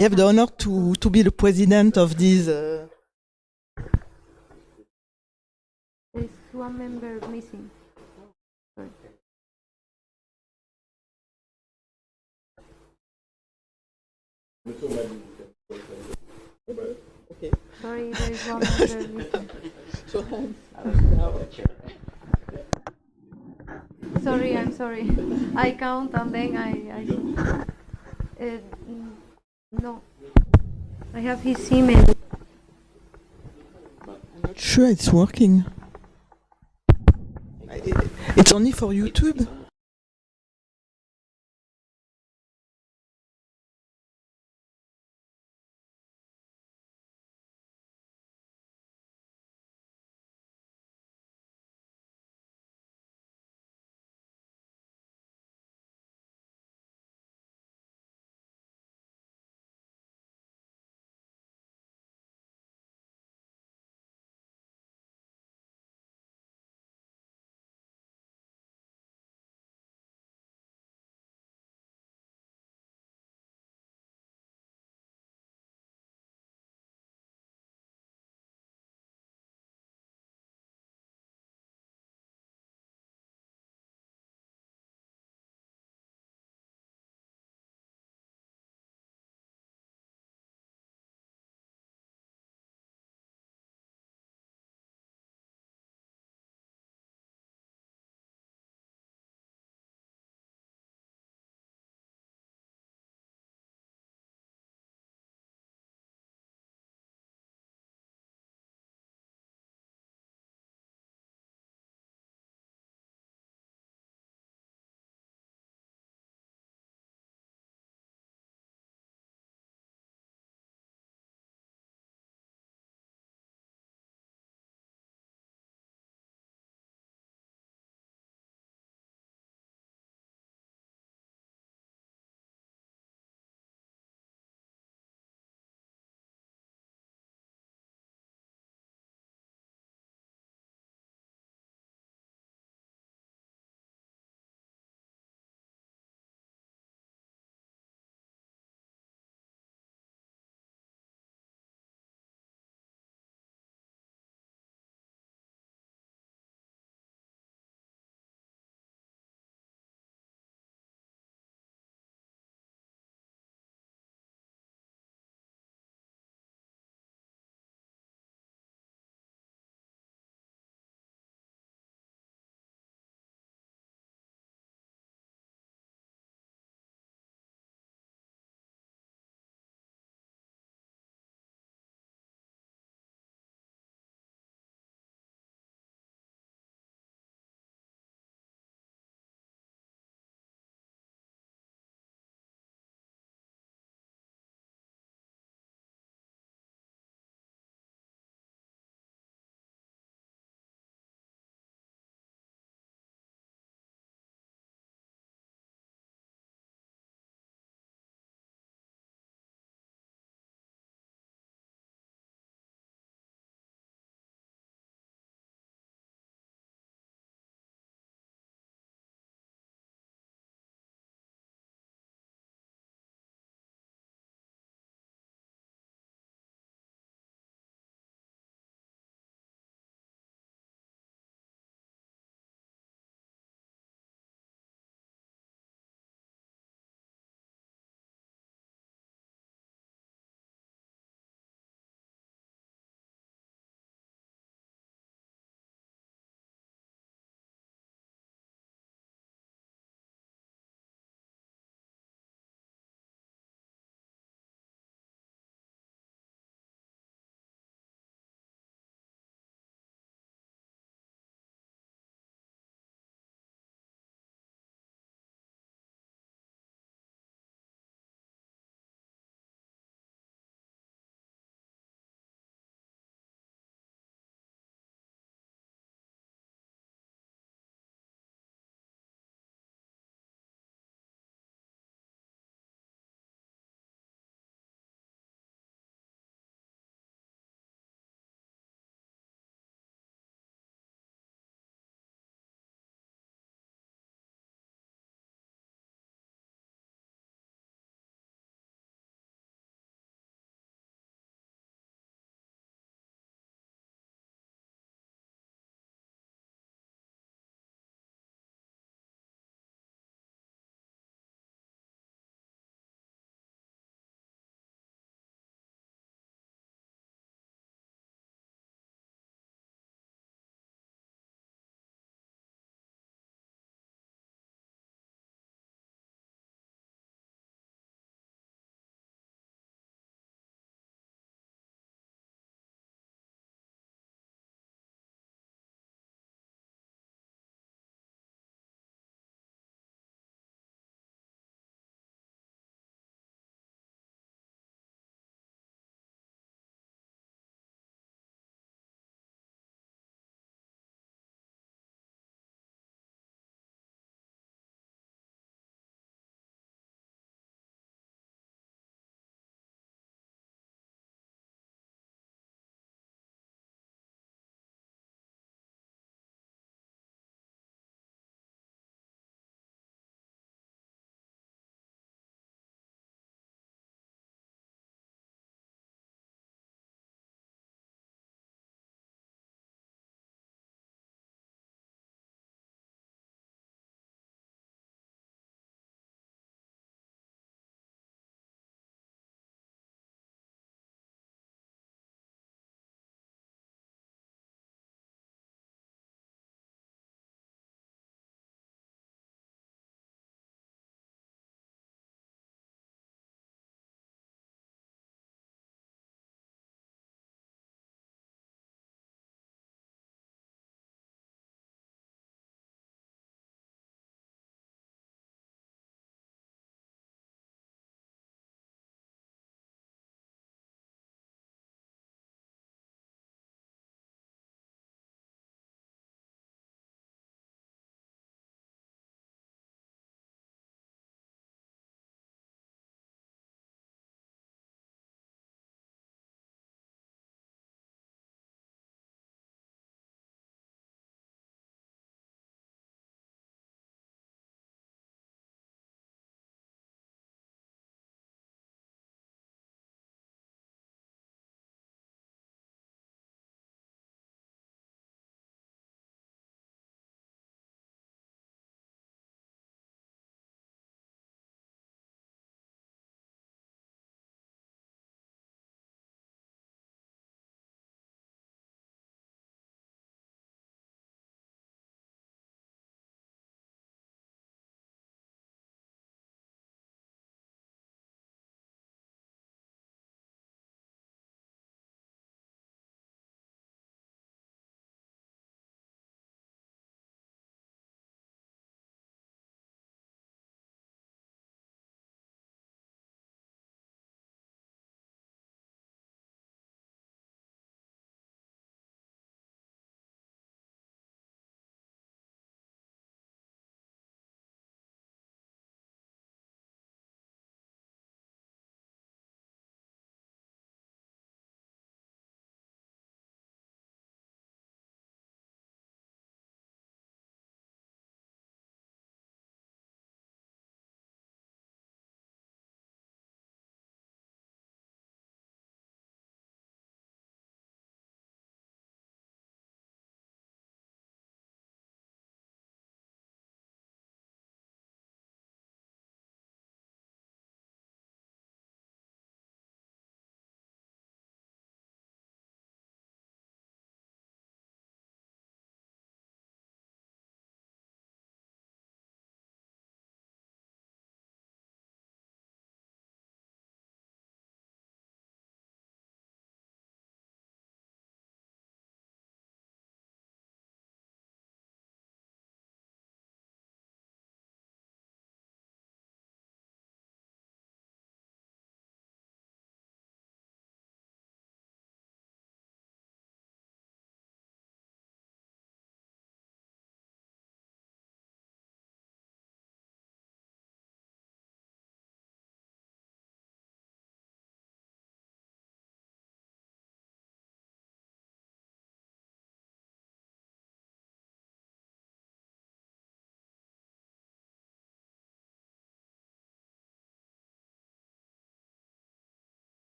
I have the honor to be the president of this. There's one member missing. Sorry. Okay. Sorry, there is one member missing. Sorry, I'm sorry. I count and then no. I have his email. I'm not sure it's working. It's only for YouTube.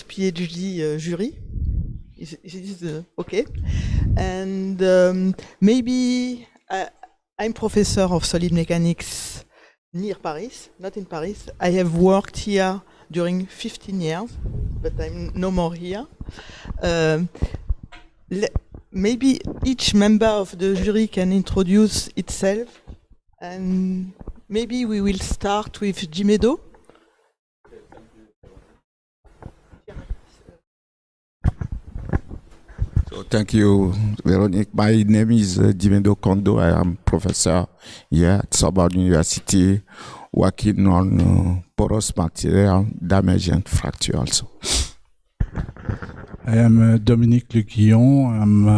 PhD jury. Is okay? And maybe I'm professor of solid mechanics near Paris, not in Paris. I have worked here during 15 years, but I'm no more here. Maybe each member of the jury can introduce itself, and maybe we will start with Jiménez. So thank you, Veronique. My name is Jiménez Kondo. I am professor here at Cependant University, working on porous material, damage and fracture also. I am Dominique Leguillon. I'm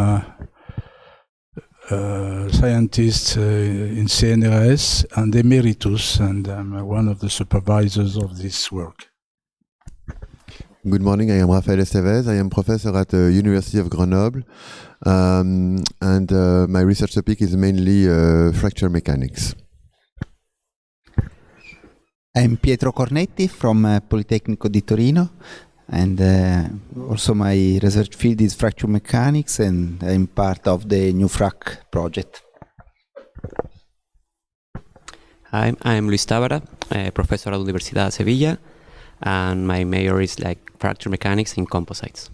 a scientist in CNRS and emeritus, and I'm one of the supervisors of this work. Good morning, I am Raphaël Estevez. I am professor at the University of Grenoble, and my research topic is mainly fracture mechanics. I'm Pietro Cornetti from Politecnico di Torino, and also my research field is fracture mechanics, and I'm part of the new FRAC project. Hi, I'm Luis Tábara, a professor at Universidad de Sevilla, and my major is fracture mechanics in composites.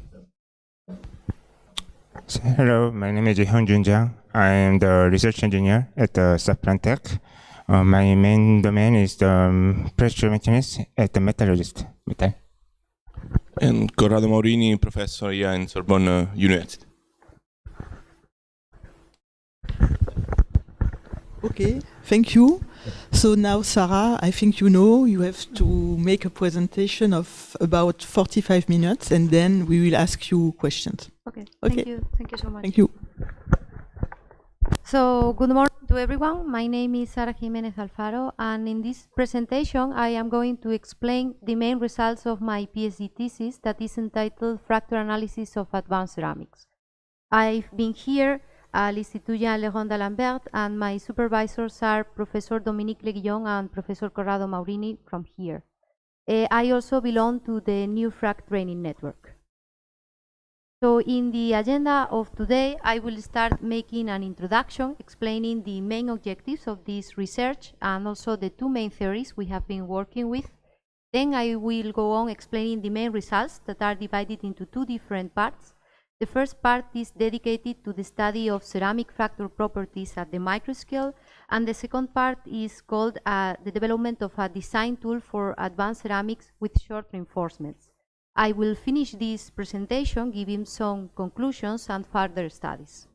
Hello, my name is Hyunjun Jang. I am the research engineer at Cependant. My main domain is the pressure mechanics at the metallurgist. And Corrado Maurini, professor here in Sorbonne University. Okay, thank you. So now, Sarah, I think you have to make a presentation of about 45 minutes, and then we will ask you questions. Okay. Okay. Thank you so much. Thank you. So, good morning to everyone. My name is Sarah Jiménez Alfaro, and in this presentation, I am going to explain the main results of my PhD thesis that is entitled Fracture Analysis of Advanced Ceramics. I've been here à l'Institut Jean Leron d'Alembert, and my supervisors are Professor Dominique Leguillon and Professor Corrado Maurini from here. I also belong to the new FRAC training network. So in the agenda of today, I will start making an introduction explaining the main objectives of this research and also the two main theories we have been working with. Then I will go on explaining the main results that are divided into two different parts. The first part is dedicated to the study of ceramic fracture properties at the microscale, and the second part is called the development of a design tool for advanced ceramics with short reinforcements. I will finish this presentation giving some conclusions and further studies.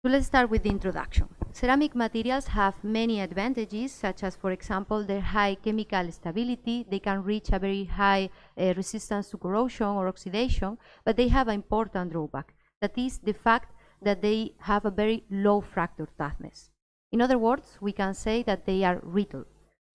So let's start with the introduction. Ceramic materials have many advantages, such as, for example, their high chemical stability. They can reach a very high resistance to corrosion or oxidation, but they have an important drawback. That is the fact that they have a very low fracture toughness. In other words, we can say that they are brittle.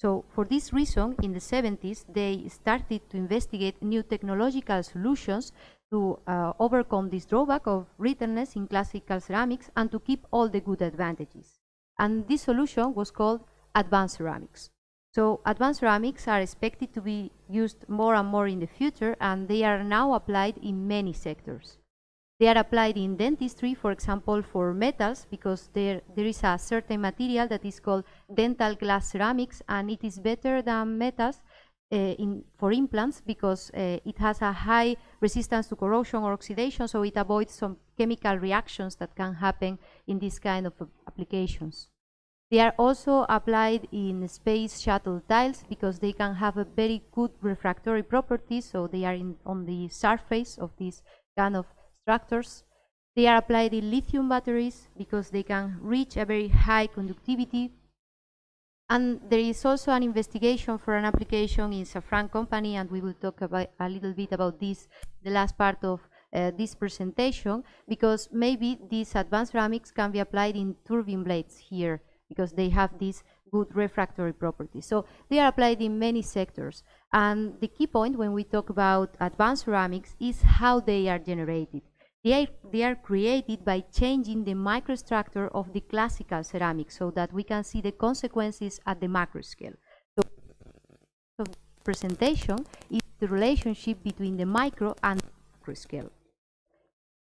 So for this reason, in the 70s, they started to investigate new technological solutions to overcome this drawback of brittleness in classical ceramics and to keep all the good advantages. And this solution was called advanced ceramics. So advanced ceramics are expected to be used more and more in the future, and they are now applied in many sectors. They are applied in dentistry, for example, for metals, because there is a certain material that is called dental glass ceramics, and it is better than metals for implants because it has a high resistance to corrosion or oxidation, so it avoids some chemical reactions that can happen in this kind of applications. They are also applied in space shuttle tiles because they can have a very good refractory properties, so they are on the surface of these kind of structures. They are applied in lithium batteries because they can reach a very high conductivity. And there is also an investigation for an application in Safran company, and we will talk about a little bit about this the last part of this presentation, because maybe these advanced ceramics can be applied in turbine blades here because they have these good refractory properties. So they are applied in many sectors. And the key point when we talk about advanced ceramics is how they are generated. They are created by changing the microstructure of the classical ceramics so that we can see the consequences at the macro scale. So presentation is the relationship between the micro and the macro scale.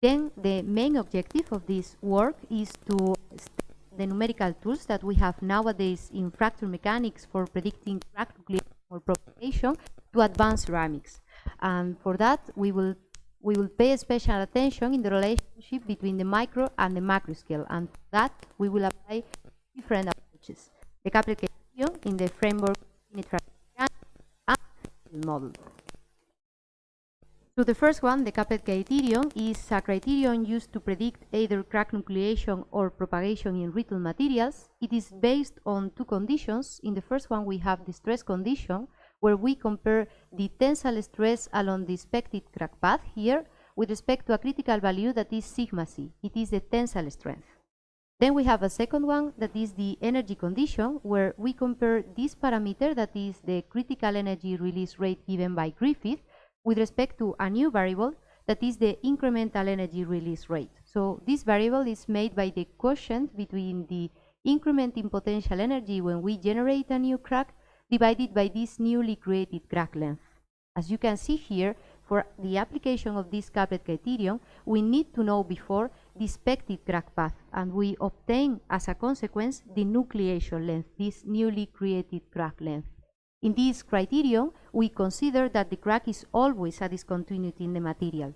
Then the main objective of this work is to study the numerical tools that we have nowadays in fracture mechanics for predicting crack nucleation or propagation to advanced ceramics. And for that, we will pay special attention in the relationship between the micro and the macro scale. And for that, we will apply different approaches. The coupled criterion in the framework of fracture mechanics and the model. So the first one, the coupled criterion, is a criterion used to predict either crack nucleation or propagation in brittle materials. It is based on two conditions. In the first one, we have the stress condition, where we compare the tensile stress along the expected crack path here with respect to a critical value that is sigma c. It is the tensile strength. Then we have a second one that is the energy condition, where we compare this parameter, that is the critical energy release rate given by Griffith, with respect to a new variable that is the incremental energy release rate. So this variable is made by the quotient between the increment in potential energy when we generate a new crack divided by this newly created crack length. As you can see here, for the application of this coupled criterion, we need to know before the expected crack path, and we obtain as a consequence the nucleation length, this newly created crack length. In this criterion, we consider that the crack is always a discontinuity in the material.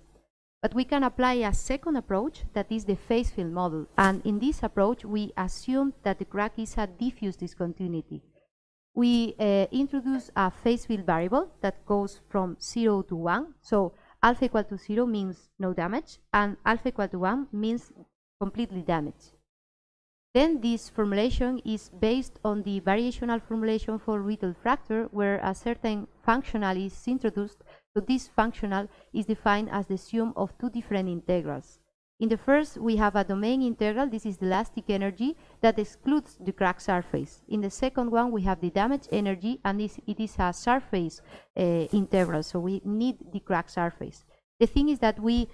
But we can apply a second approach, that is the phase field model. And in this approach, we assume that the crack is a diffuse discontinuity. We introduce a phase field variable that goes from 0 to 1. So alpha equal to 0 means no damage, and alpha equal to 1 means completely damaged. Then this formulation is based on the variational formulation for brittle fracture, where a certain functional is introduced. So this functional is defined as the sum of two different integrals. In the first, we have a domain integral. This is the elastic energy that excludes the crack surface. In the second one, we have the damage energy, and it is a surface integral, so we need the crack surface. The thing is that we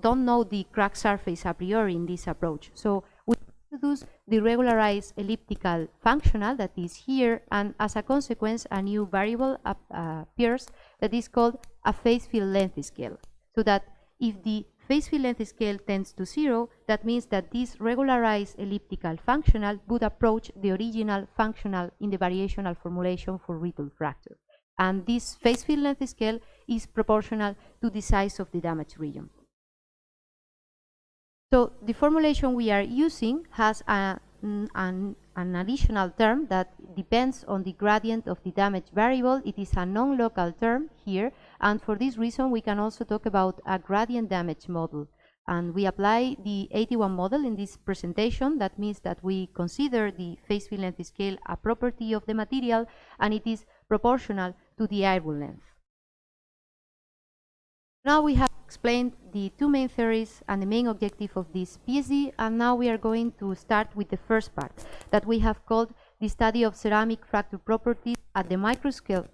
don't know the crack surface a priori in this approach. So we introduce the regularized elliptical functional that is here, and as a consequence, a new variable appears that is called a phase field length scale. So that if the phase field length scale tends to 0, that means that this regularized elliptical functional would approach the original functional in the variational formulation for brittle fracture. And this phase field length scale is proportional to the size of the damaged region. So the formulation we are using has an additional term that depends on the gradient of the damage variable. It is a non-local term here, and for this reason we can also talk about a gradient damage model. And we apply the 81 model in this presentation. That means that we consider the phase field length scale a property of the material, and it is proportional to the airborne length. Now we have explained the two main theories and the main objective of this PhD, and now we are going to start with the first part that we have called the study of ceramic fracture properties at the microscale.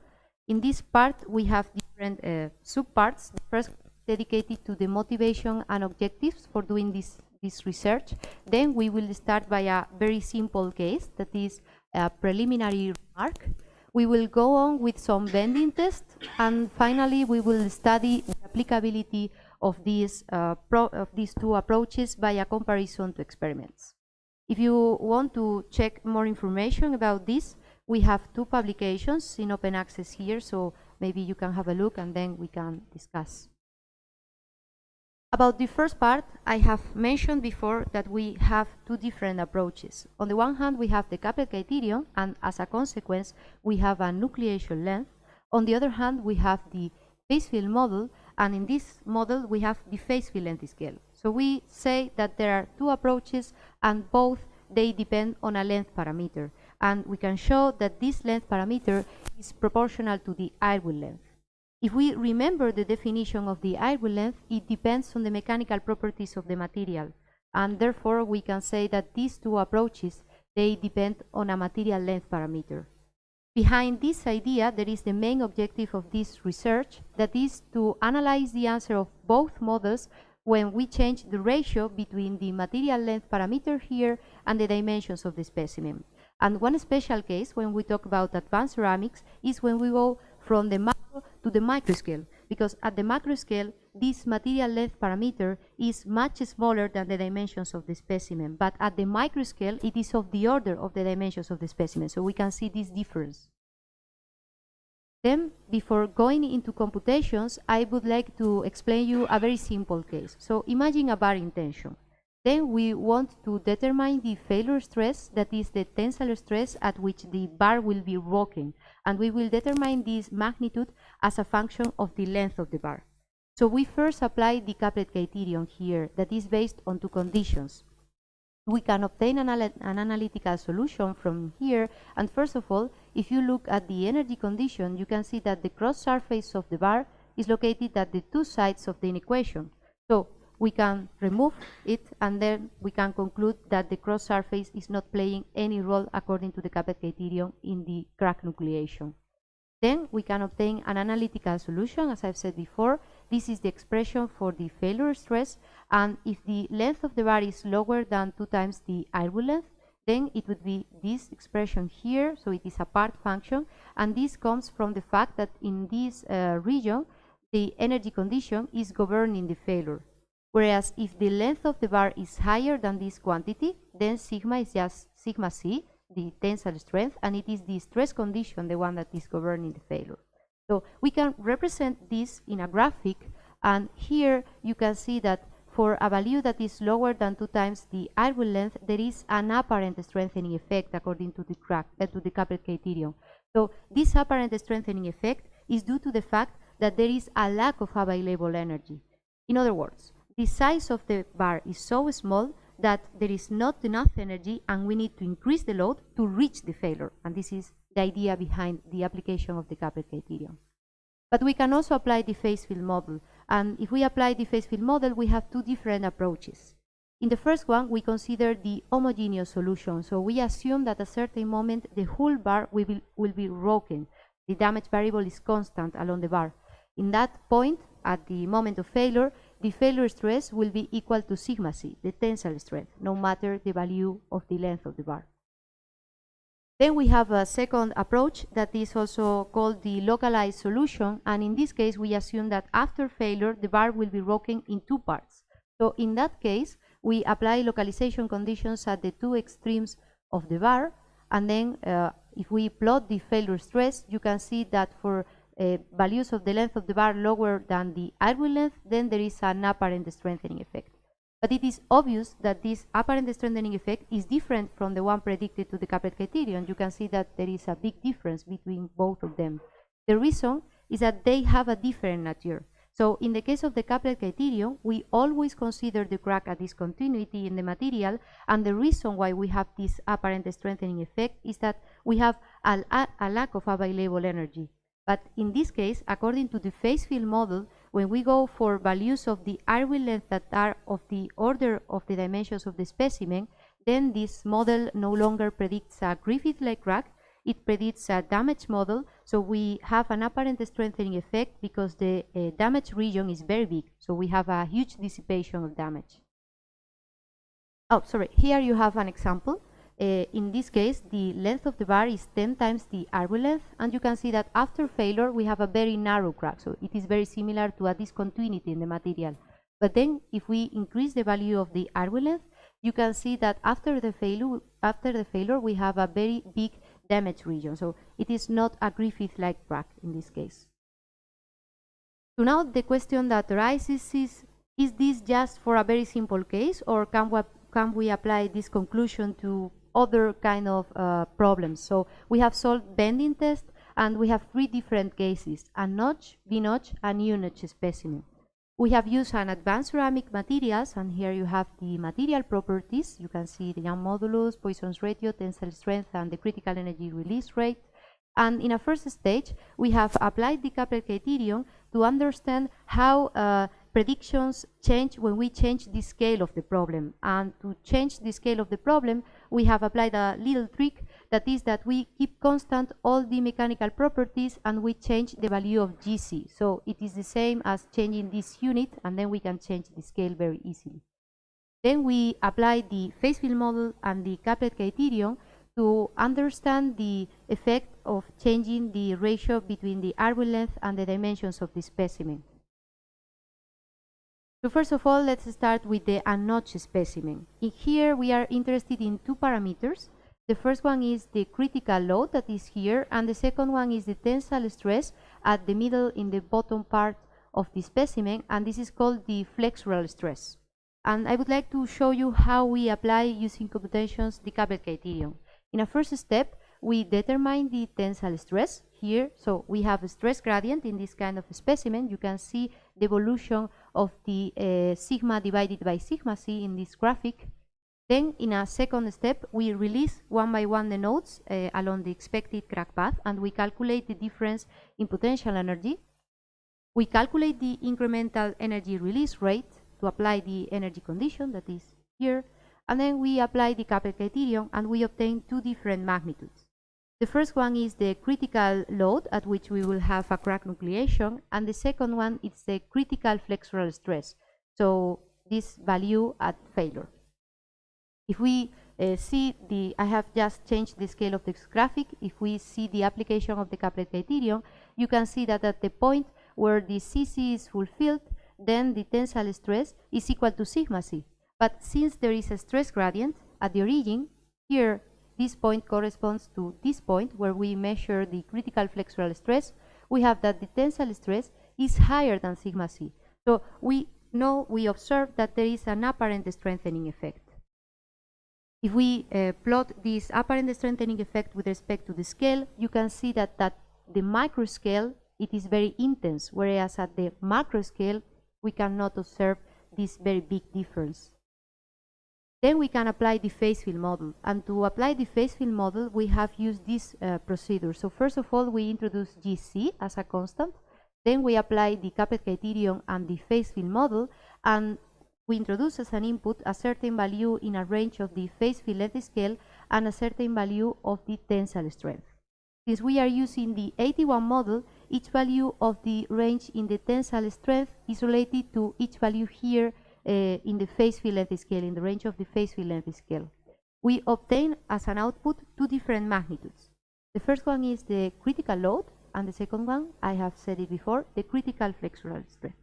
In this part, we have different subparts. The first is dedicated to the motivation and objectives for doing this research. Then we will start by a very simple case that is a preliminary remark. We will go on with some bending tests, and finally we will study the applicability of these two approaches by a comparison to experiments. If you want to check more information about this, we have two publications in open access here, so maybe you can have a look and then we can discuss. About the first part, I have mentioned before that we have two different approaches. On the one hand, we have the coupled criterion, and as a consequence, we have a nucleation length. On the other hand, we have the phase field model, and in this model, we have the phase field length scale. So we say that there are two approaches, and both they depend on a length parameter. And we can show that this length parameter is proportional to the airwheel length. If we remember the definition of the airwheel length, it depends on the mechanical properties of the material, and therefore we can say that these two approaches, they depend on a material length parameter. Behind this idea, there is the main objective of this research, that is to analyze the answer of both models when we change the ratio between the material length parameter here and the dimensions of the specimen. And one special case when we talk about advanced ceramics is when we go from the macro to the micro scale, because at the macro scale, this material length parameter is much smaller than the dimensions of the specimen, but at the micro scale, it is of the order of the dimensions of the specimen, so we can see this difference. Then, before going into computations, I would like to explain you a very simple case. So imagine a bar in tension. Then we want to determine the failure stress, that is the tensile stress at which the bar will be rocking, and we will determine this magnitude as a function of the length of the bar. So we first apply the couplet criterion here, that is based on two conditions. We can obtain an analytical solution from here, and first of all, if you look at the energy condition, you can see that the cross surface of the bar is located at the two sides of the inequation. So we can remove it, and then we can conclude that the cross surface is not playing any role according to the couplet criterion in the crack nucleation. Then we can obtain an analytical solution, as I've said before. This is the expression for the failure stress, and if the length of the bar is lower than 2 times the airway length, then it would be this expression here, so it is a part function, and this comes from the fact that in this region, the energy condition is governing the failure. Whereas if the length of the bar is higher than this quantity, then sigma is just sigma c, the tensile strength, and it is the stress condition, the one that is governing the failure. So we can represent this in a graphic, and here you can see that for a value that is lower than 2 times the airway length, there is an apparent strengthening effect according to the couplet criterion. So this apparent strengthening effect is due to the fact that there is a lack of available energy. In other words, the size of the bar is so small that there is not enough energy, and we need to increase the load to reach the failure. And this is the idea behind the application of the couplet criterion. But we can also apply the phase field model. And if we apply the phase field model, we have two different approaches. In the first one, we consider the homogeneous solution. So we assume that at a certain moment, the whole bar will be broken. The damage variable is constant along the bar. In that point, at the moment of failure, the failure stress will be equal to sigma c, the tensile strength, no matter the value of the length of the bar. Then we have a second approach that is also called the localized solution, and in this case we assume that after failure the bar will be broken in two parts. So in that case we apply localization conditions at the two extremes of the bar, and then if we plot the failure stress, you can see that for values of the length of the bar lower than the airway length, then there is an apparent strengthening effect. But it is obvious that this apparent strengthening effect is different from the one predicted to the couplet criterion. You can see that there is a big difference between both of them. The reason is that they have a different nature. So in the case of the couplet criterion, we always consider the crack a discontinuity in the material, and the reason why we have this apparent strengthening effect is that we have a lack of available energy. But in this case, according to the phase field model, when we go for values of the airway length that are of the order of the dimensions of the specimen, then this model no longer predicts a Griffith-like crack, it predicts a damage model. So we have an apparent strengthening effect because the damage region is very big. So we have a huge dissipation of damage. Oh, sorry, here you have an example. In this case, the length of the bar is 10 times the airway length, and you can see that after failure we have a very narrow crack, so it is very similar to a discontinuity in the material. But then if we increase the value of the airway length, you can see that after the failure we have a very big damage region, so it is not a Griffith-like crack in this case. So now the question that arises is this just for a very simple case, or can we apply this conclusion to other kind of problems? So we have solved bending test, and we have 3 different cases: a notch, V-notch, and U-notch specimen. We have used an advanced ceramic materials, and here you have the material properties. You can see the Young modulus, Poisson's ratio, tensile strength, and the critical energy release rate. And in a first stage, we have applied the couplet criterion to understand how predictions change when we change the scale of the problem. And to change the scale of the problem, we have applied a little trick, that is that we keep constant all the mechanical properties and we change the value of GC. So it is the same as changing this unit, and then we can change the scale very easily. Then we apply the phase field model and the couplet criterion to understand the effect of changing the ratio between the arc length and the dimensions of the specimen. So first of all, let's start with the unnotched specimen. In here, we are interested in two parameters. The first one is the critical load that is here, and the second one is the tensile stress at the middle in the bottom part of the specimen, and this is called the flexural stress. And I would like to show you how we apply, using computations, the Capel criterion. In a first step, we determine the tensile stress here. So we have a stress gradient in this kind of specimen. You can see the evolution of the sigma divided by sigma c in this graphic. Then in a second step, we release one by one the nodes along the expected crack path, and we calculate the difference in potential energy. We calculate the incremental energy release rate to apply the energy condition that is here, and then we apply the Capel criterion, and we obtain two different magnitudes. The first one is the critical load at which we will have a crack nucleation, and the second one is the critical flexural stress, so this value at failure. If we see I have just changed the scale of this graphic. If we see the application of the Capel criterion, you can see that at the point where the CC is fulfilled, then the tensile stress is equal to sigma c. But since there is a stress gradient at the origin, here this point corresponds to this point where we measure the critical flexural stress, we have that the tensile stress is higher than sigma c. So we observe that there is an apparent strengthening effect. If we plot this apparent strengthening effect with respect to the scale, you can see that at the micro scale it is very intense, whereas at the macro scale we cannot observe this very big difference. Then we can apply the phase field model, and to apply the phase field model we have used this procedure. So first of all, we introduce GC as a constant, then we apply the Capel criterion and the phase field model, and we introduce as an input a certain value in a range of the phase field length scale and a certain value of the tensile strength. Since we are using the 81 model, each value of the range in the tensile strength is related to each value here in the phase field length scale, in the range of the phase field length scale. We obtain as an output two different magnitudes. The first one is the critical load, and the second one, I have said it before, the critical flexural strength.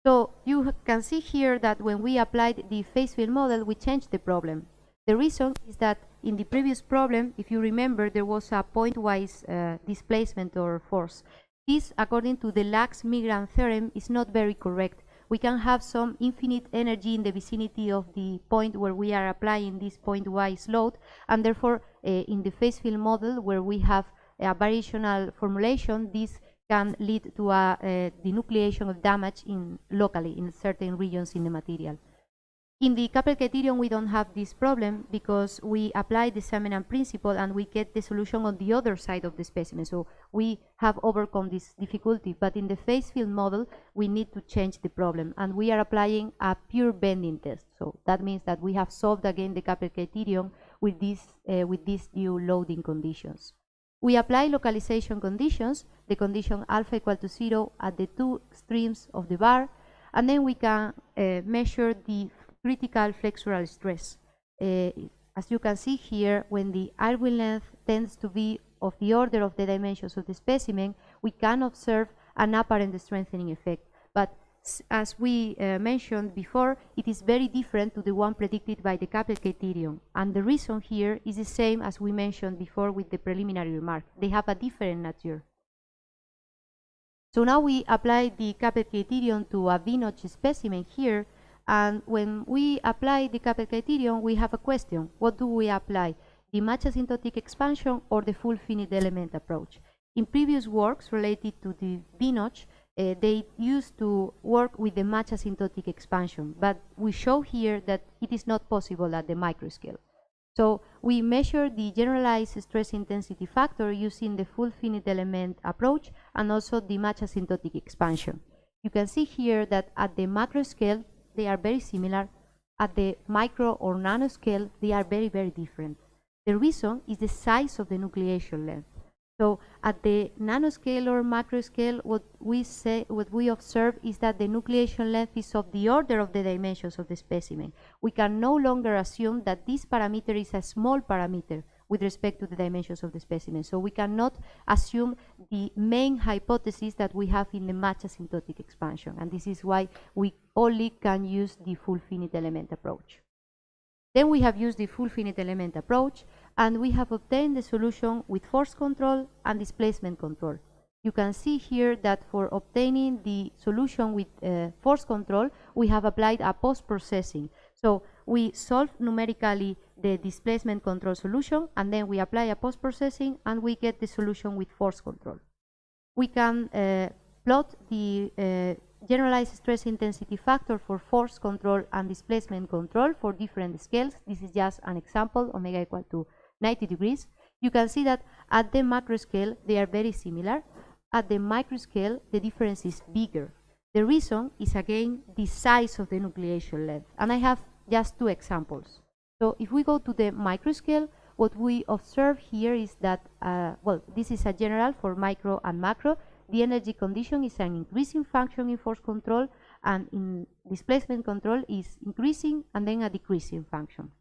So you can see here that when we applied the phase field model, we changed the problem. The reason is that in the previous problem, if you remember, there was a pointwise displacement or force. This, according to the Lax-Milgram theorem, is not very correct. We can have some infinite energy in the vicinity of the point where we are applying this pointwise load, and therefore in the phase field model where we have a variational formulation, this can lead to a denucleation of damage locally in certain regions in the material. In the Capel criterion, we don't have this problem because we apply the Samenan principle and we get the solution on the other side of the specimen. So we have overcome this difficulty. But in the phase field model, we need to change the problem, and we are applying a pure bending test. So that means that we have solved again the Capel criterion with these new loading conditions. We apply localization conditions, the condition alpha equal to 0 at the two extremes of the bar, and then we can measure the critical flexural stress. As you can see here, when the arc length tends to be of the order of the dimensions of the specimen, we can observe an apparent strengthening effect. But as we mentioned before, it is very different to the one predicted by the Capel criterion. And the reason here is the same as we mentioned before with the preliminary remark. They have a different nature. So now we apply the Capel criterion to a V-notch specimen here. And when we apply the Capel criterion, we have a question. What do we apply? The match asymptotic expansion or the full finite element approach? In previous works related to the V-notch, they used to work with the match asymptotic expansion, but we show here that it is not possible at the microscale. So we measure the generalized stress intensity factor using the full finite element approach and also the match asymptotic expansion. You can see here that at the macro scale, they are very similar. At the micro or nanoscale, they are very, very different. The reason is the size of the nucleation length. So at the nanoscale or macro scale, what we observe is that the nucleation length is of the order of the dimensions of the specimen. We can no longer assume that this parameter is a small parameter with respect to the dimensions of the specimen. So we cannot assume the main hypothesis that we have in the match asymptotic expansion. And this is why we only can use the full finite element approach. Then we have used the full finite element approach, and we have obtained the solution with force control and displacement control. You can see here that for obtaining the solution with force control, we have applied a post-processing. So we solve numerically the displacement control solution, and then we apply a post-processing, and we get the solution with force control. We can plot the generalized stress intensity factor for force control and displacement control for different scales. This is just an example, omega equal to 90 degrees. You can see that at the macro scale, they are very similar. At the micro scale, the difference is bigger. The reason is, again, the size of the nucleation length. And I have just two examples. So if we go to the micro scale, what we observe here is that, well, this is a general for micro and macro. The energy condition is an increasing function in force control, and in displacement control is increasing and then a decreasing function.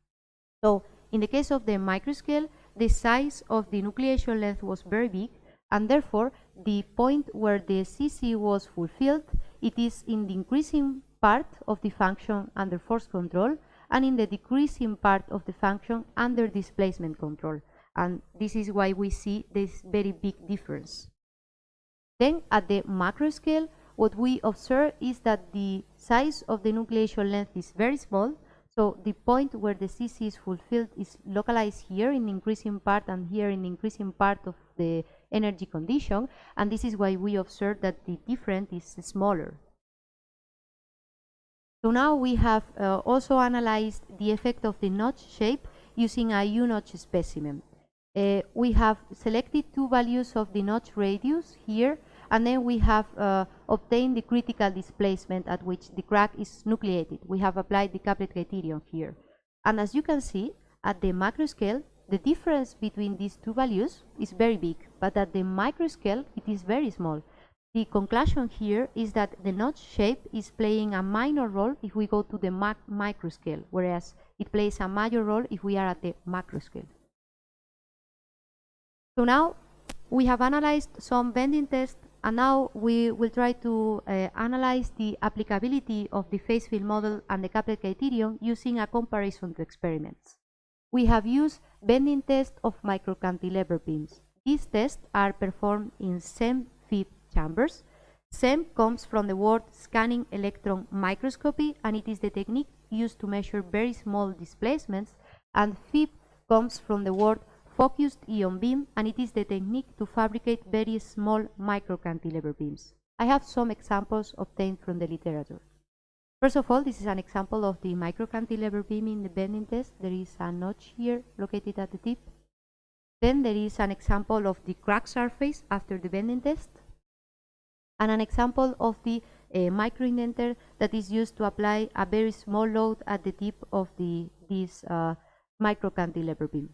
So in the case of the microscale, the size of the nucleation length was very big, and therefore the point where the CC was fulfilled, it is in the increasing part of the function under force control and in the decreasing part of the function under displacement control. And this is why we see this very big difference. Then at the macro scale, what we observe is that the size of the nucleation length is very small. So the point where the CC is fulfilled is localized here in the increasing part and here in the increasing part of the energy condition. And this is why we observe that the difference is smaller. So now we have also analyzed the effect of the notch shape using a U-notch specimen. We have selected two values of the notch radius here, and then we have obtained the critical displacement at which the crack is nucleated. We have applied the Kaplan criterion here. And as you can see, at the macro scale, the difference between these two values is very big, but at the micro scale, it is very small. The conclusion here is that the notch shape is playing a minor role if we go to the micro scale, whereas it plays a major role if we are at the macro scale. So now we have analyzed some bending tests, and now we will try to analyze the applicability of the phase field model and the Kaplan criterion using a comparison to experiments. We have used bending tests of microcantilever beams. These tests are performed in SEM-FIB chambers. SEM comes from the word scanning electron microscopy, and it is the technique used to measure very small displacements, and FIB comes from the word focused ion beam, and it is the technique to fabricate very small microcantilever beams. I have some examples obtained from the literature. First of all, this is an example of the microcantilever beam in the bending test. There is a notch here located at the tip. Then there is an example of the crack surface after the bending test, and an example of the microindenter that is used to apply a very small load at the tip of this microcantilever beam.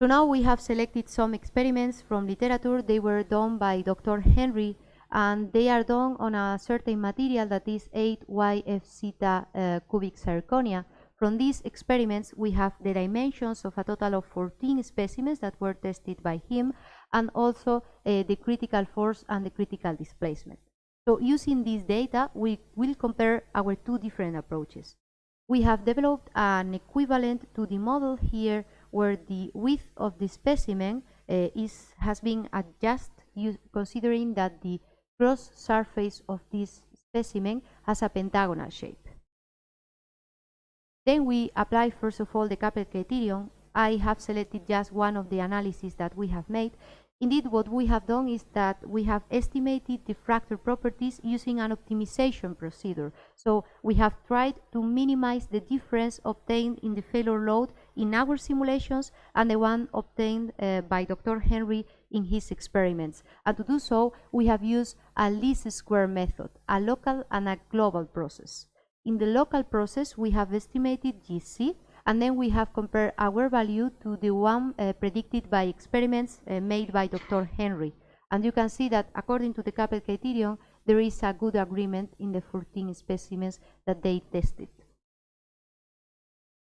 So now we have selected some experiments from literature. They were done by Dr. Henry, and they are done on a certain material that is 8YF cubic zirconia. From these experiments, we have the dimensions of a total of 14 specimens that were tested by him, and also the critical force and the critical displacement. So using this data, we will compare our two different approaches. We have developed an equivalent to the model here, where the width of the specimen has been adjusted considering that the cross surface of this specimen has a pentagonal shape. Then we apply, first of all, the Kaplan criterion. I have selected just one of the analyses that we have made. Indeed, what we have done is that we have estimated the fracture properties using an optimization procedure. So we have tried to minimize the difference obtained in the failure load in our simulations and the one obtained by Dr. Henry in his experiments. And to do so, we have used a least square method, a local and a global process. In the local process, we have estimated GC, and then we have compared our value to the one predicted by experiments made by Dr. Henry. And you can see that according to the Capel criterion, there is a good agreement in the 14 specimens that they tested.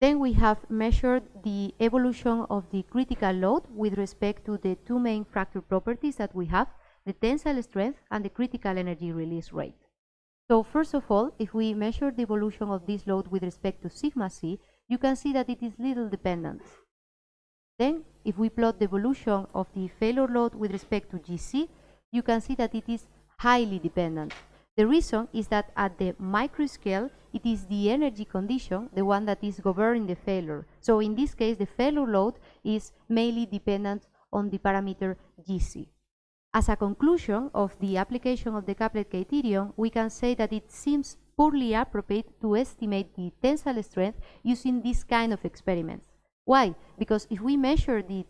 Then we have measured the evolution of the critical load with respect to the two main fracture properties that we have, the tensile strength and the critical energy release rate. So first of all, if we measure the evolution of this load with respect to sigma c, you can see that it is little dependent. Then, if we plot the evolution of the failure load with respect to GC, you can see that it is highly dependent. The reason is that at the micro scale, it is the energy condition, the one that is governing the failure. So in this case, the failure load is mainly dependent on the parameter GC. As a conclusion of the application of the Capel criterion, we can say that it seems poorly appropriate to estimate the tensile strength using this kind of experiments. Why? Because if we measure the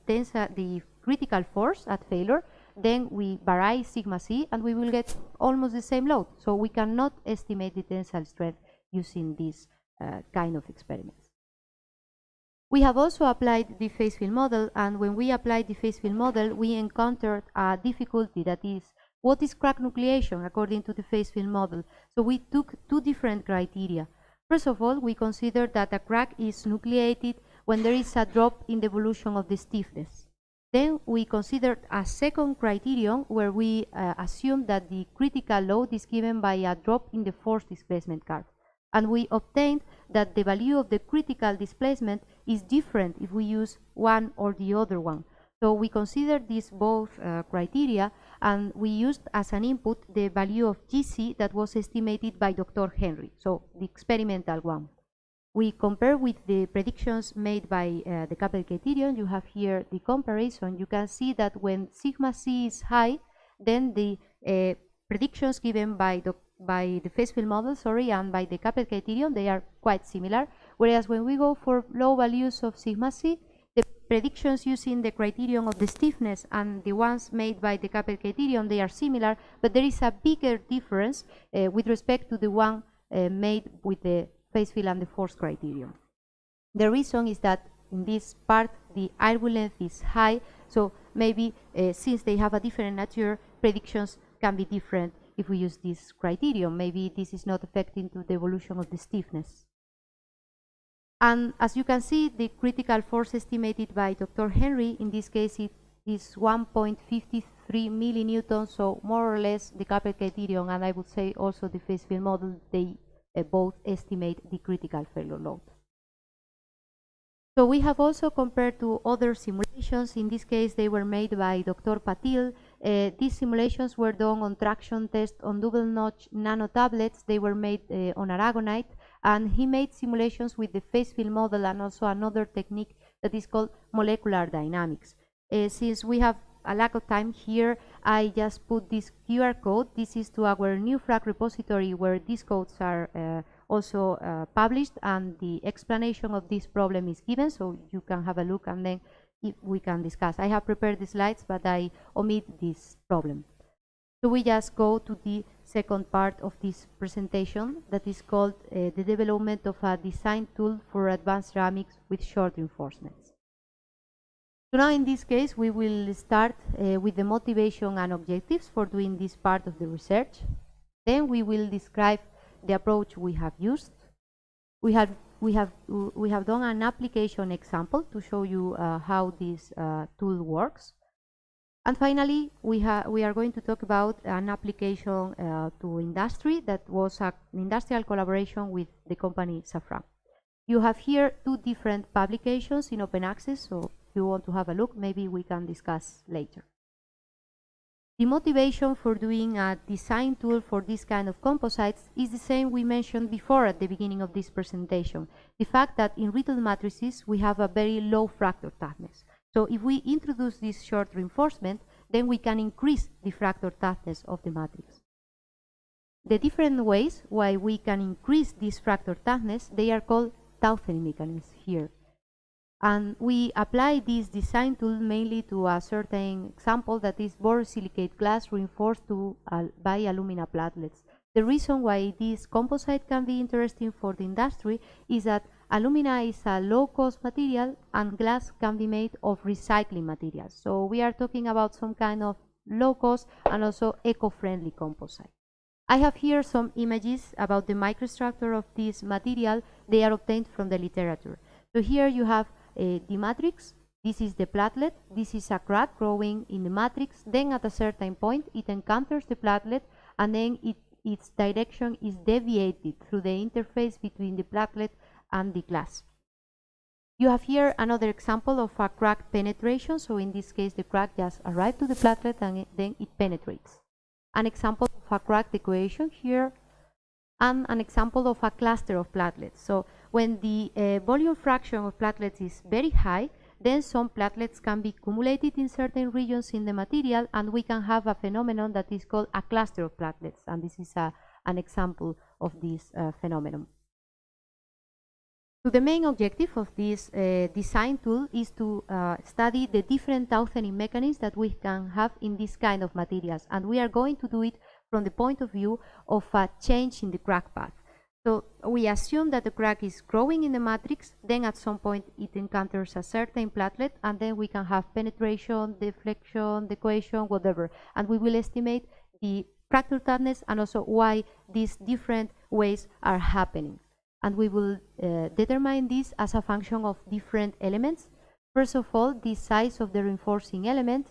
critical force at failure, then we vary sigma c and we will get almost the same load. So we cannot estimate the tensile strength using this kind of experiments. We have also applied the phase field model, and when we applied the phase field model, we encountered a difficulty, that is, what is crack nucleation according to the phase field model? So we took two different criteria. First of all, we considered that a crack is nucleated when there is a drop in the evolution of the stiffness. Then we considered a second criterion where we assumed that the critical load is given by a drop in the force displacement curve. And we obtained that the value of the critical displacement is different if we use one or the other one. So we considered these both criteria, and we used as an input the value of GC that was estimated by Dr. Henry, so the experimental one. We compare with the predictions made by the Capel criterion. You have here the comparison. You can see that when sigma c is high, then the predictions given by the phase field model, and by the Capel criterion, they are quite similar. Whereas when we go for low values of sigma c, the predictions using the criterion of the stiffness and the ones made by the Capel criterion, they are similar, but there is a bigger difference with respect to the one made with the phase field and the force criterion. The reason is that in this part the airway length is high, so maybe since they have a different nature, predictions can be different if we use this criterion. Maybe this is not affecting to the evolution of the stiffness. And as you can see, the critical force estimated by Dr. Henry, in this case it is 1.53 millinewtons, so more or less the Capel criterion, and I would say also the phase field model, they both estimate the critical failure load. So we have also compared to other simulations. In this case, they were made by Dr. Patil. These simulations were done on traction test on double notch nano tablets. They were made on aragonite, and he made simulations with the phase field model and also another technique that is called molecular dynamics. Since we have a lack of time here, I just put this QR code. This is to our new FRAC repository where these codes are also published, and the explanation of this problem is given, so you can have a look and then we can discuss. I have prepared the slides, but I omit this problem. So we just go to the second part of this presentation that is called the development of a design tool for advanced ceramics with short reinforcements. So now in this case, we will start with the motivation and objectives for doing this part of the research. Then we will describe the approach we have used. We have done an application example to show you how this tool works. And finally, we are going to talk about an application to industry that was an industrial collaboration with the company Safran. You have here two different publications in open access, so if you want to have a look, maybe we can discuss later. The motivation for doing a design tool for this kind of composites is the same we mentioned before at the beginning of this presentation. The fact that in brittle matrices we have a very low fracture toughness. So if we introduce this short reinforcement, then we can increase the fracture toughness of the matrix. The different ways why we can increase this fracture toughness, they are called tauthening mechanisms here. And we apply this design tool mainly to a certain example that is borosilicate glass reinforced by alumina platelets. The reason why this composite can be interesting for the industry is that alumina is a low-cost material and glass can be made of recycling materials. So we are talking about some kind of low-cost and also eco-friendly composite. I have here some images about the microstructure of this material. They are obtained from the literature. So here you have the matrix. This is the platelet. This is a crack growing in the matrix. Then at a certain point, it encounters the platelet, and then its direction is deviated through the interface between the platelet and the glass. You have here another example of a crack penetration. So in this case, the crack just arrived to the platelet and then it penetrates. An example of a crack decoration here, and an example of a cluster of platelets. So when the volume fraction of platelets is very high, then some platelets can be accumulated in certain regions in the material, and we can have a phenomenon that is called a cluster of platelets, and this is an example of this phenomenon. So the main objective of this design tool is to study the different tauthening mechanisms that we can have in this kind of materials, and we are going to do it from the point of view of a change in the crack path. So we assume that the crack is growing in the matrix, then at some point it encounters a certain platelet, and then we can have penetration, deflection, decohesion, whatever, and we will estimate the fracture toughness and also why these different ways are happening. And we will determine this as a function of different elements. First of all, the size of the reinforcing element,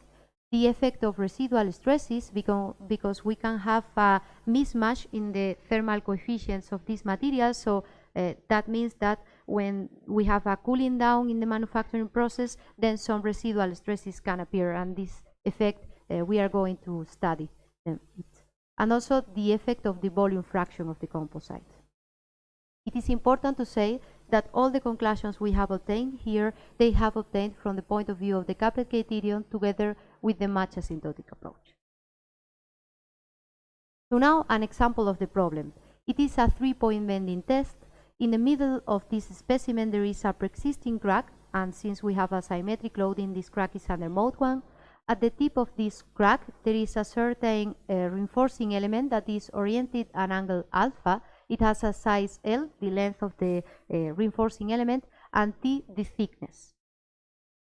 the effect of residual stresses, because we can have a mismatch in the thermal coefficients of this material. So that means that when we have a cooling down in the manufacturing process, then some residual stresses can appear, and this effect we are going to study. And also the effect of the volume fraction of the composite. It is important to say that all the conclusions we have obtained here, they have obtained from the point of view of the couplet criterion together with the match asymptotic approach. So now an example of the problem. It is a 3-point bending test. In the middle of this specimen there is a pre-existing crack, and since we have a symmetric loading, this crack is under mode 1. At the tip of this crack there is a certain reinforcing element that is oriented at angle alpha. It has a size L, the length of the reinforcing element, and T, the thickness.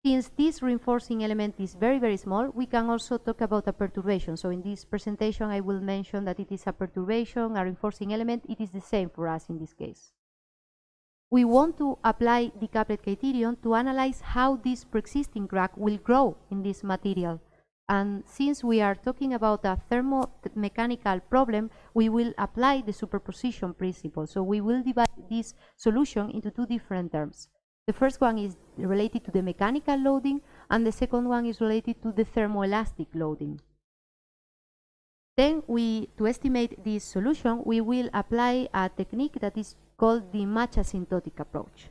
Since this reinforcing element is very, very small, we can also talk about a perturbation. So in this presentation I will mention that it is a perturbation, a reinforcing element. It is the same for us in this case. We want to apply the couplet criterion to analyze how this pre-existing crack will grow in this material. And since we are talking about a thermomechanical problem, we will apply the superposition principle. So we will divide this solution into two different terms. The first one is related to the mechanical loading, and the second one is related to the thermoelastic loading. Then to estimate this solution, we will apply a technique that is called the match asymptotic approach.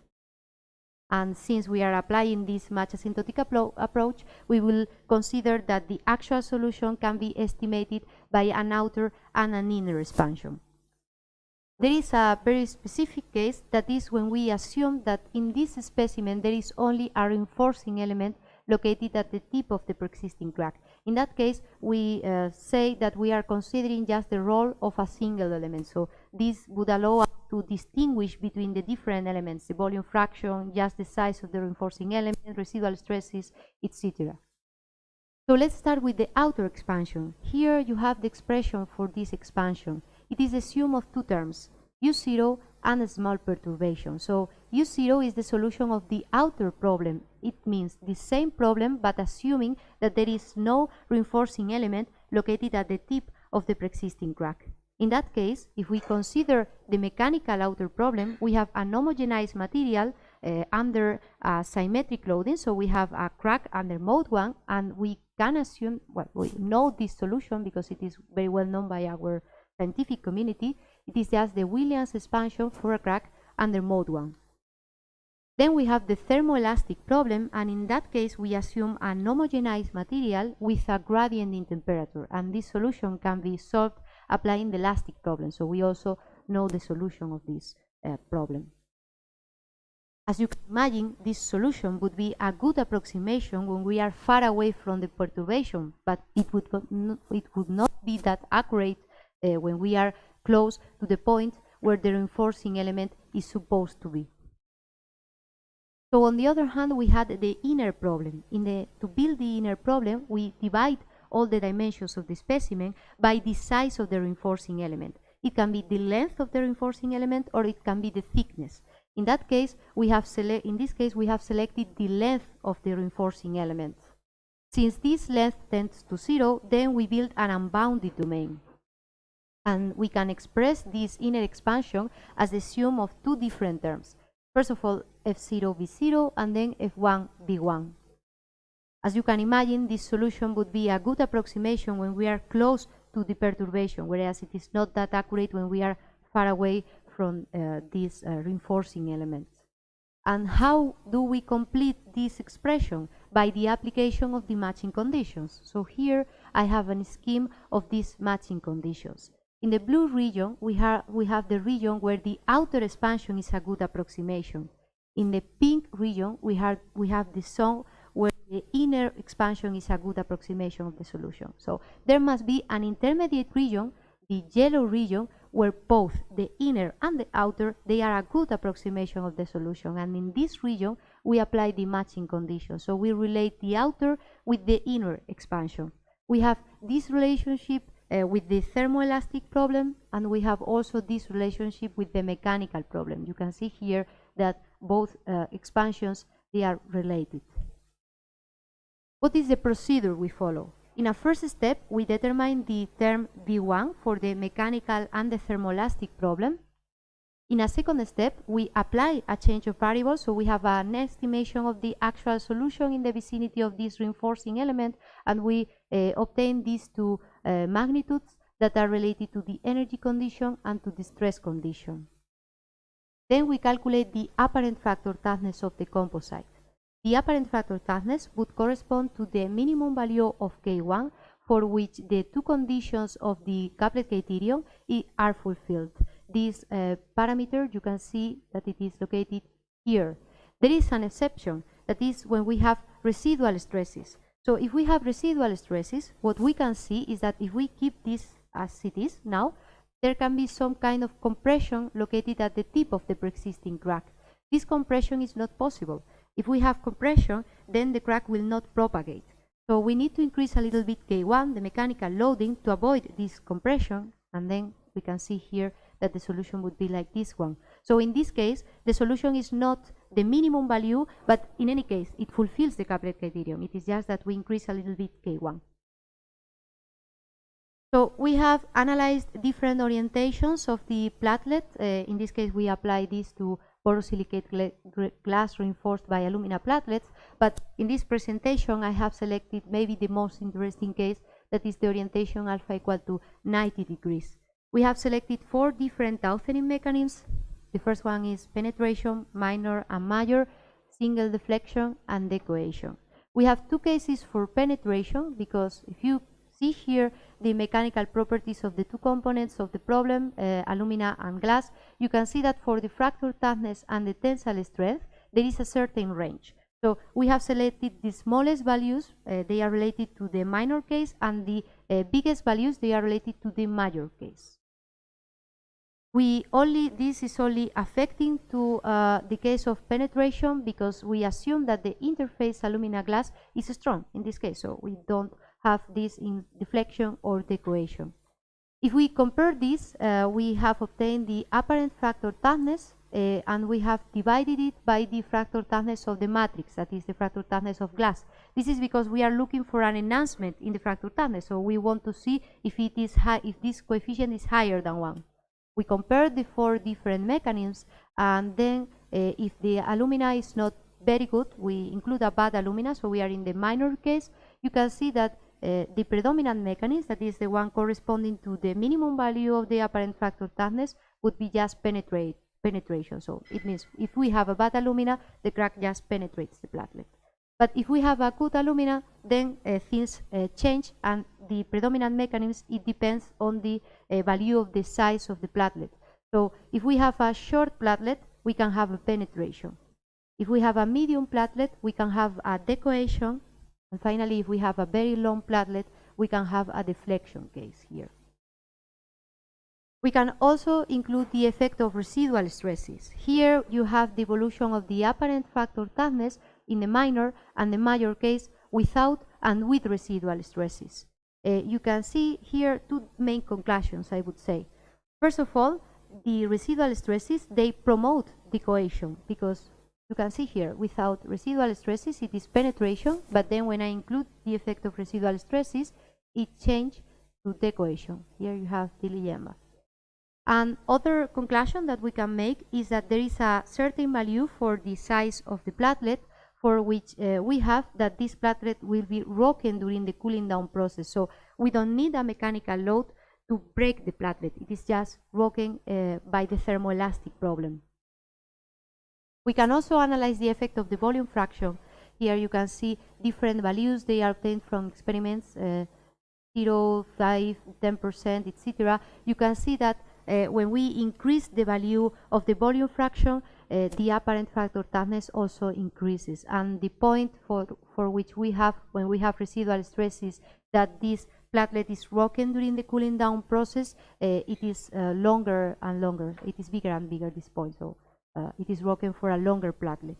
And since we are applying this match asymptotic approach, we will consider that the actual solution can be estimated by an outer and an inner expansion. There is a very specific case, that is when we assume that in this specimen there is only a reinforcing element located at the tip of the pre-existing crack. In that case, we say that we are considering just the role of a single element. So this would allow us to distinguish between the different elements, the volume fraction, just the size of the reinforcing element, residual stresses, etc. So let's start with the outer expansion. Here you have the expression for this expansion. It is the sum of two terms, U0 and a small perturbation. So U0 is the solution of the outer problem. It means the same problem, but assuming that there is no reinforcing element located at the tip of the pre-existing crack. In that case, if we consider the mechanical outer problem, we have an homogenized material under symmetric loading. So we have a crack under mode 1, and we can assume, well, we know this solution because it is very well known by our scientific community. It is just the Williams expansion for a crack under mode 1. Then we have the thermoelastic problem, and in that case we assume an homogenized material with a gradient in temperature, and this solution can be solved applying the elastic problem. So we also know the solution of this problem. As you can imagine, this solution would be a good approximation when we are far away from the perturbation, but it would not be that accurate when we are close to the point where the reinforcing element is supposed to be. So on the other hand, we had the inner problem. To build the inner problem, we divide all the dimensions of the specimen by the size of the reinforcing element. It can be the length of the reinforcing element, or it can be the thickness. In that case, we have selected the length of the reinforcing element. Since this length tends to 0, then we build an unbounded domain. And we can express this inner expansion as the sum of two different terms. First of all, f0 b0, and then f1 b1. As you can imagine, this solution would be a good approximation when we are close to the perturbation, whereas it is not that accurate when we are far away from these reinforcing elements. And how do we complete this expression? By the application of the matching conditions. So here I have a scheme of these matching conditions. In the blue region, we have the region where the outer expansion is a good approximation. In the pink region, we have the zone where the inner expansion is a good approximation of the solution. So there must be an intermediate region, the yellow region, where both the inner and the outer, they are a good approximation of the solution. And in this region, we apply the matching condition. So we relate the outer with the inner expansion. We have this relationship with the thermoelastic problem, and we have also this relationship with the mechanical problem. You can see here that both expansions, they are related. What is the procedure we follow? In a first step, we determine the term B1 for the mechanical and the thermoelastic problem. In a second step, we apply a change of variables, so we have an estimation of the actual solution in the vicinity of this reinforcing element, and we obtain these two magnitudes that are related to the energy condition and to the stress condition. Then we calculate the apparent factor toughness of the composite. The apparent factor toughness would correspond to the minimum value of K1 for which the two conditions of the couplet criterion are fulfilled. This parameter, you can see that it is located here. There is an exception, that is when we have residual stresses. So if we have residual stresses, what we can see is that if we keep this as it is now, there can be some kind of compression located at the tip of the pre-existing crack. This compression is not possible. If we have compression, then the crack will not propagate. So we need to increase a little bit K1, the mechanical loading, to avoid this compression, and then we can see here that the solution would be like this one. So in this case, the solution is not the minimum value, but in any case, it fulfills the couplet criterion. It is just that we increase a little bit K1. So we have analyzed different orientations of the platelet. In this case, we apply this to borosilicate glass reinforced by alumina platelets. But in this presentation, I have selected maybe the most interesting case, that is the orientation alpha equal to 90 degrees. We have selected 4 different tauthening mechanisms. The first one is penetration, minor and major, single deflection, and decohesion. We have 2 cases for penetration, because if you see here the mechanical properties of the 2 components of the problem, alumina and glass, you can see that for the fracture toughness and the tensile strength, there is a certain range. So we have selected the smallest values, they are related to the minor case, and the biggest values, they are related to the major case. This is only affecting to the case of penetration, because we assume that the interface alumina glass is strong in this case, so we don't have this in deflection or decohesion. If we compare this, we have obtained the apparent fracture toughness, and we have divided it by the fracture toughness of the matrix, that is the fracture toughness of glass. This is because we are looking for an enhancement in the fracture toughness, so we want to see if it is if this coefficient is higher than 1. We compare the 4 different mechanisms, and then if the alumina is not very good, we include a bad alumina, so we are in the minor case. You can see that the predominant mechanism, that is the one corresponding to the minimum value of the apparent fracture toughness, would be just penetration. So it means if we have a bad alumina, the crack just penetrates the platelet. But if we have a good alumina, then things change, and the predominant mechanism, it depends on the value of the size of the platelet. So if we have a short platelet, we can have a penetration. If we have a medium platelet, we can have a decohesion. And finally, if we have a very long platelet, we can have a deflection case here. We can also include the effect of residual stresses. Here you have the evolution of the apparent fracture toughness in the minor and the major case without and with residual stresses. You can see here two main conclusions, I would say. First of all, the residual stresses, they promote the cohesion, because you can see here, without residual stresses, it is penetration, but then when I include the effect of residual stresses, it changes to decohesion. Here you have the lemma. And other conclusion that we can make is that there is a certain value for the size of the platelet, for which we have that this platelet will be rocking during the cooling down process. So we don't need a mechanical load to break the platelet. It is just rocking by the thermoelastic problem. We can also analyze the effect of the volume fraction. Here you can see different values. They are obtained from experiments, 0, 5, 10%, etc. You can see that when we increase the value of the volume fraction, the apparent fracture toughness also increases. And the point for which we have, when we have residual stresses, that this platelet is rocking during the cooling down process, it is longer and longer. It is bigger and bigger, this point. So it is rocking for a longer platelet.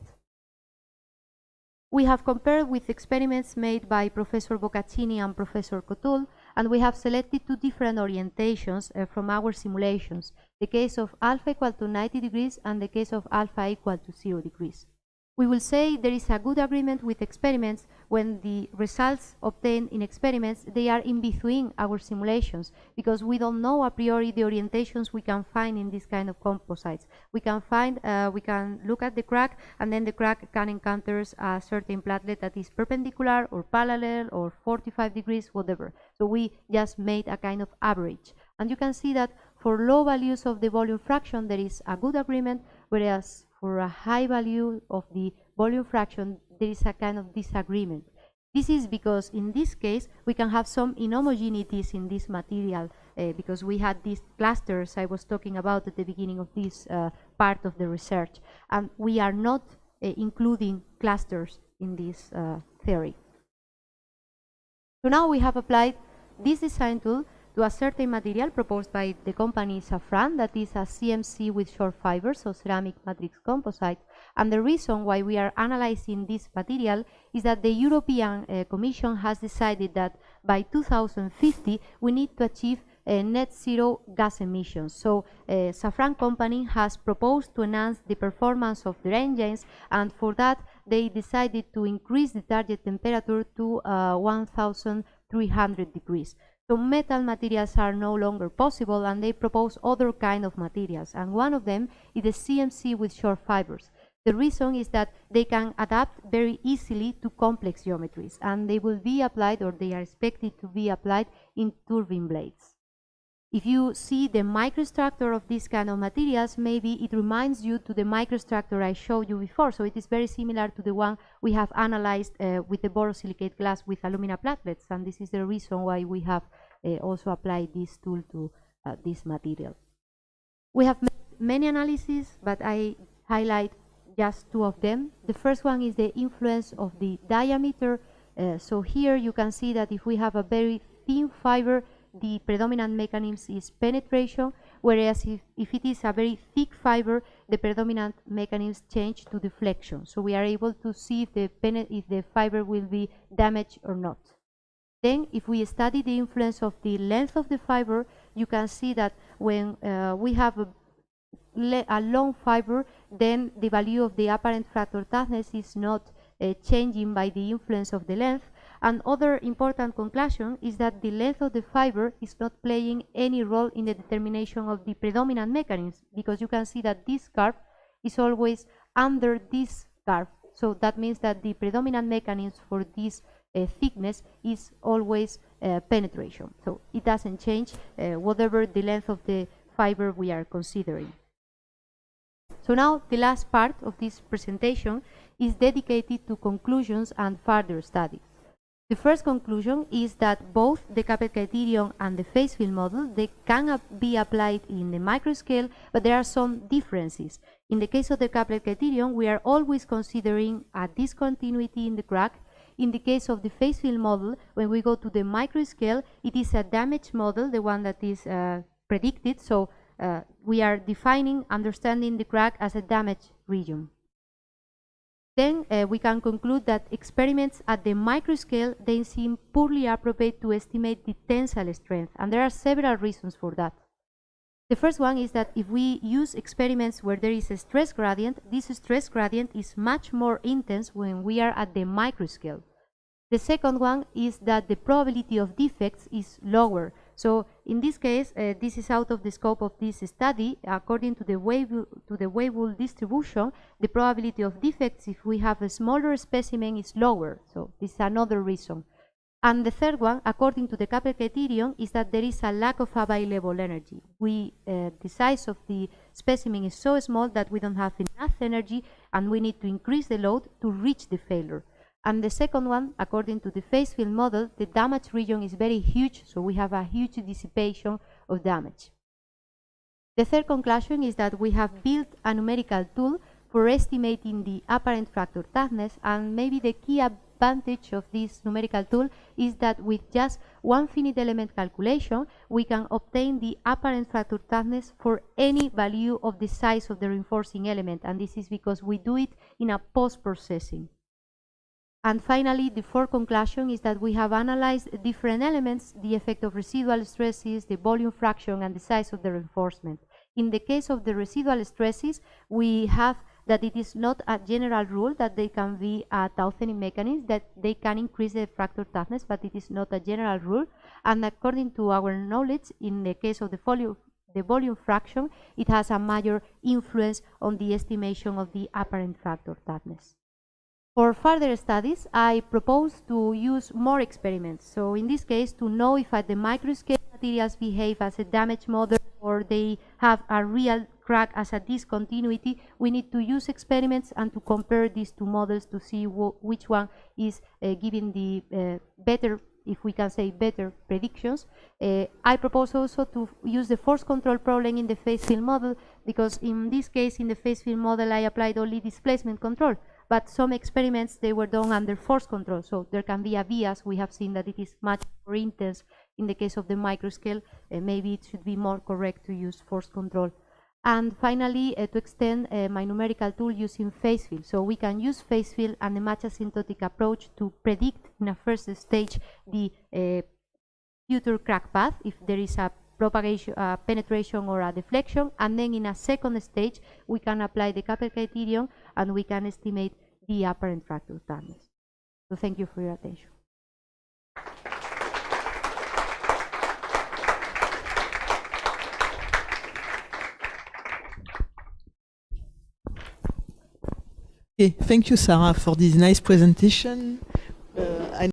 We have compared with experiments made by Professor Boccaccini and Professor Cotul, and we have selected two different orientations from our simulations, the case of alpha equal to 90 degrees and the case of alpha equal to 0 degrees. We will say there is a good agreement with experiments when the results obtained in experiments, they are in between our simulations, because we don't know a priori the orientations we can find in this kind of composites. We can look at the crack, and then the crack can encounter a certain platelet that is perpendicular or parallel or 45 degrees, whatever. So we just made a kind of average. And you can see that for low values of the volume fraction, there is a good agreement, whereas for a high value of the volume fraction, there is a kind of disagreement. This is because in this case, we can have some inhomogeneities in this material because we had these clusters I was talking about at the beginning of this part of the research. And we are not including clusters in this theory. So now we have applied this design tool to a certain material proposed by the company Safran, that is a CMC with short fibers, so ceramic matrix composite. And the reason why we are analyzing this material is that the European Commission has decided that by 2050 we need to achieve net zero gas emissions. So Safran company has proposed to enhance the performance of their engines, and for that they decided to increase the target temperature to 1300 degrees. So metal materials are no longer possible, and they propose other kind of materials, and one of them is the CMC with short fibers. The reason is that they can adapt very easily to complex geometries, and they will be applied, or they are expected to be applied, in turbine blades. If you see the microstructure of this kind of materials, maybe it reminds you to the microstructure I showed you before. So it is very similar to the one we have analyzed with the borosilicate glass with alumina platelets, and this is the reason why we have also applied this tool to this material. We have made many analyses, but I highlight just two of them. The first one is the influence of the diameter. So here you can see that if we have a very thin fiber, the predominant mechanism is penetration, whereas if it is a very thick fiber, the predominant mechanism change to deflection. So we are able to see if the fiber will be damaged or not. Then if we study the influence of the length of the fiber, you can see that when we have a long fiber, then the value of the apparent fracture toughness is not changing by the influence of the length. And other important conclusion is that the length of the fiber is not playing any role in the determination of the predominant mechanism, because you can see that this curve is always under this curve. So that means that the predominant mechanism for this thickness is always penetration. So it doesn't change whatever the length of the fiber we are considering. So now the last part of this presentation is dedicated to conclusions and further studies. The first conclusion is that both the Capet criterion and the phase field model, they can be applied in the microscale, but there are some differences. In the case of the Capet criterion, we are always considering a discontinuity in the crack. In the case of the phase field model, when we go to the microscale, it is a damaged model, the one that is predicted. So we are defining, understanding the crack as a damaged region. Then we can conclude that experiments at the microscale, they seem poorly appropriate to estimate the tensile strength, and there are several reasons for that. The first one is that if we use experiments where there is a stress gradient, this stress gradient is much more intense when we are at the microscale. The second one is that the probability of defects is lower. So in this case, this is out of the scope of this study. According to the Weibull distribution, the probability of defects if we have a smaller specimen is lower. So this is another reason. And the third one, according to the Kaplan criterion, is that there is a lack of available energy. The size of the specimen is so small that we don't have enough energy, and we need to increase the load to reach the failure. And the second one, according to the phase field model, the damage region is very huge, so we have a huge dissipation of damage. The third conclusion is that we have built a numerical tool for estimating the apparent fracture toughness, and maybe the key advantage of this numerical tool is that with just one finite element calculation, we can obtain the apparent fracture toughness for any value of the size of the reinforcing element, and this is because we do it in a post-processing. And finally, the fourth conclusion is that we have analyzed different elements, the effect of residual stresses, the volume fraction, and the size of the reinforcement. In the case of the residual stresses, we have that it is not a general rule that they can be a tauthening mechanism, that they can increase the fracture toughness, but it is not a general rule. And according to our knowledge, in the case of the volume fraction, it has a major influence on the estimation of the apparent fracture toughness. For further studies, I propose to use more experiments. So in this case, to know if at the microscale materials behave as a damaged model or they have a real crack as a discontinuity, we need to use experiments and to compare these two models to see which one is giving the better, if we can say better, predictions. I propose also to use the force control problem in the phase field model, because in this case, in the phase field model, I applied only displacement control. But some experiments, they were done under force control, so there can be a bias. We have seen that it is much more intense in the case of the microscale. Maybe it should be more correct to use force control. And finally, to extend my numerical tool using phase field. So we can use phase field and the match asymptotic approach to predict in a first stage the future crack path, if there is a propagation, penetration or a deflection, and then in a second stage we can apply the Kaplan criterion and we can estimate the apparent fracture toughness. So thank you for your attention. Okay, thank you, Sarah, for this nice presentation.